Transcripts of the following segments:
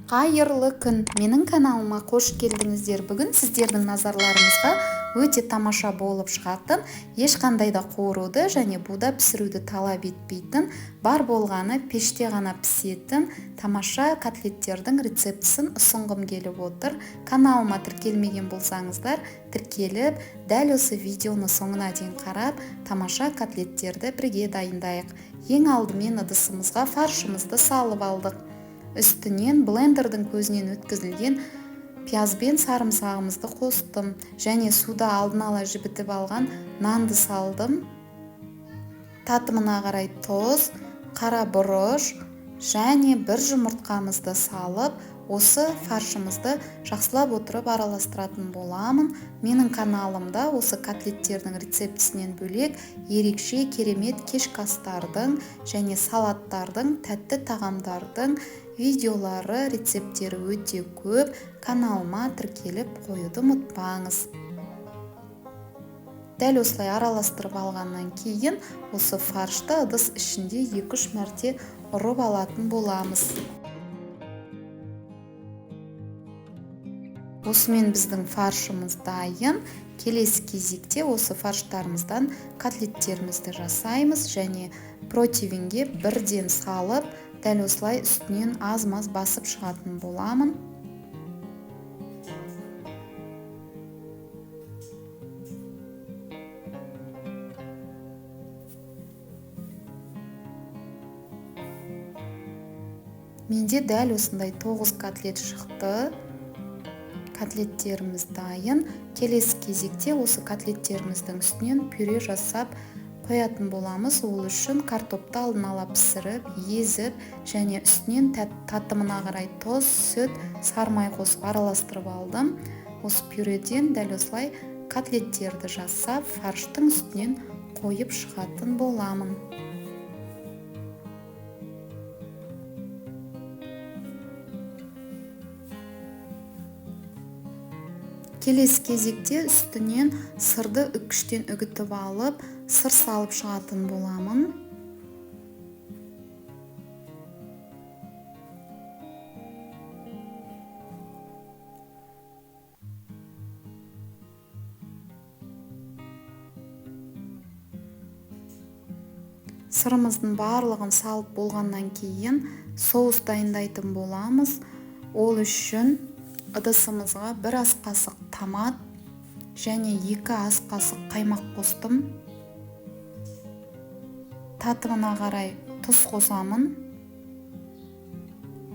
Қайырлы күн, менің каналыма қош келдіңіздер. Бүгін сіздердің назарларыңызға өте тамаша болып шығатын, ешқандай да қуыруды және буда пісіруді талап етпейтін, бар болғаны пеште ғана пісетін тамаша котлеттердің рецептісін ұсынғым келіп отыр. Каналыма тіркелмеген болсаңыздар, тіркеліп, дәл осы видеоны соңына дейін қарап, тамаша котлеттерді бірге дайындайық. Ең алдымен ыдысымызға фаршымызды салып алдық. Үстінен блендердің көзінен өткізілген пияз бен сарымсағымызды қостым және суда алдын ала жібітіп алған нанды салдым. Татымына қарай тұз, қара бұрыш және бір жұмыртқамызды салып, осы фаршымызды жақсылап отырып араластыратын боламын. Менің каналымда осы котлеттердің рецептісінен бөлек ерекше керемет кешкі астардың және салаттардың, тәтті тағамдардың видеолары, рецепттері өте көп. Каналыма тіркеліп қоюды ұмытпаңыз. Дәл осылай араластырып алғаннан кейін осы фаршты ыдыс ішінде 2-3 мәрте ұрып алатын боламыз. Осымен біздің фаршымыз дайын. Келесі кезекте осы фарштарымыздан котлеттерімізді жасаймыз және противенге бірден салып, дәл осылай үстінен аз-маз басып шығатын боламын. Менде дәл осындай 9 котлет шықты. Котлеттеріміз дайын. Келесі кезекте осы котлеттеріміздің үстінен пюре жасап қоятын боламыз. Ол үшін картопты алдын ала пісіріп, езіп және үстінен татымына қарай тұз, сүт, сармай қосып араластырып алдым. Осы пюреден дәл осылай котлеттерді жасап, фарштың үстінен қойып шығатын боламын. Келесі кезекте үстінен сырды үккіштен үгітіп алып, сыр салып шығатын боламын. Сырымыздың барлығын салып болғаннан кейін соус дайындайтын боламыз. Ол үшін ыдысымызға 1 ас қасық томат және 2 ас қасық қаймақ қостым. Татымына қарай тұз қосамын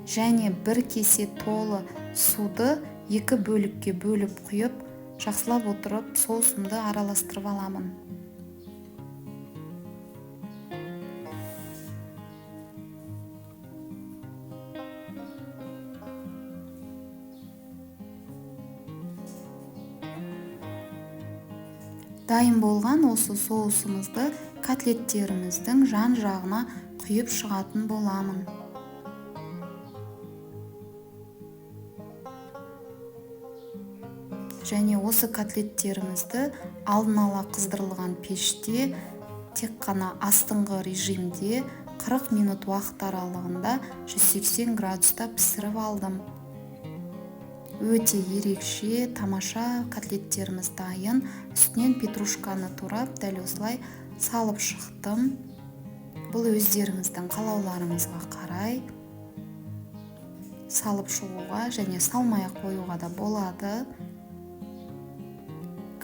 және 1 кесе толы суды 2 бөлікке бөліп құйып, жақсылап отырып соусымды араластырып аламын. Дайын болған осы соусымызды котлеттеріміздің жан жағына құйып шығатын боламын. Және осы котлеттерімізді алдын ала қыздырылған пеште тек қана астыңғы режимде 40 минут уақыт аралығында 180 градуста пісіріп алдым. Өте ерекше, тамаша котлеттеріміз дайын. Үстінен петрушканы турап, дәл осылай салып шықтым. Бұл өздеріңіздің қалауларыңызға қарай салып шығуға және салмай қоюға да болады.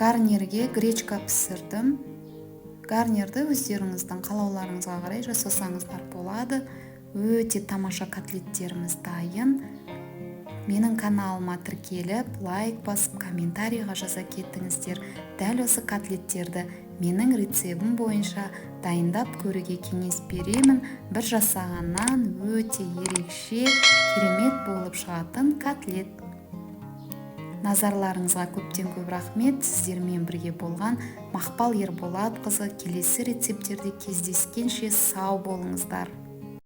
Гарнирге гречка пісірдім. Гарнирді өздеріңіздің қалауларыңызға қарай жасасаңыздар болады. Өте тамаша котлеттеріміз дайын. Менің каналыма тіркеліп, лайк басып, комментарийға жаза кеттіңіздер. Дәл осы котлеттерді менің рецебім бойынша дайындап көруге кеңес беремін. Бір жасағаннан өте ерекше, керемет болып шығатын котлет. Назарларыңызға көптен көп рахмет. Сіздермен бірге болған Мақпал Ерболатқызы. Келесі рецептерде кездескенше сау болыңыздар.